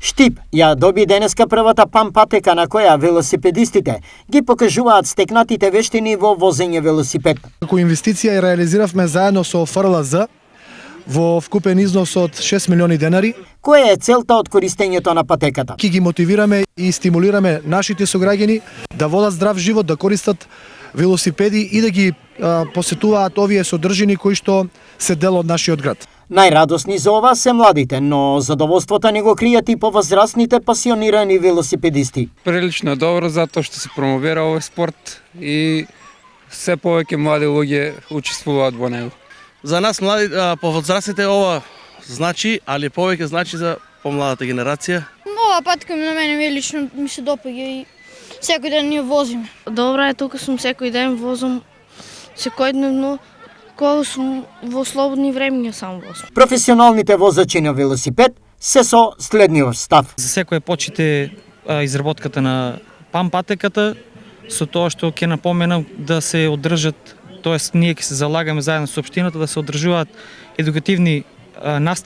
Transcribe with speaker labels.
Speaker 1: Штип ја доби денеска првата ПАМ патека на која велосипедистите ги покажуваат стекнатите вештини во возење велосипед.
Speaker 2: Како инвестиција ја реализиравме заедно со ФРЛЗ во вкупен износ од 6 милиони денари.
Speaker 1: Која е целта од користењето на патеката?
Speaker 2: Ки ги мотивираме и стимулираме нашите сограѓани да водат здрав живот, да користат велосипеди и да ги посетуваат овие содржини кои што се дел од нашиот град.
Speaker 1: Најрадосни за ова се младите, но задоволството не го кријат и повозрастните пасионирани велосипедисти.
Speaker 3: Прилично добро затоа што се промовира овој спорт и се повеќе млади луѓе учествуваат во него.
Speaker 4: За нас млади повозрастните ова значи, али повеќе значи за помладата генерација.
Speaker 5: Ова патка на мене лично ми се допаѓа и секој ден ние возиме.
Speaker 6: Добра е, тука сум секој ден, возам секојдневно, кога сум во слободни времиња сам возам.
Speaker 1: Професионалните возачи на велосипед се со следниот став.
Speaker 7: За секој почите изработката на ПАМ патеката со тоа што ќе напоменам да се одржат, тоест ние ќе се залагаме заедно со општината да се одржуваат едукативни настани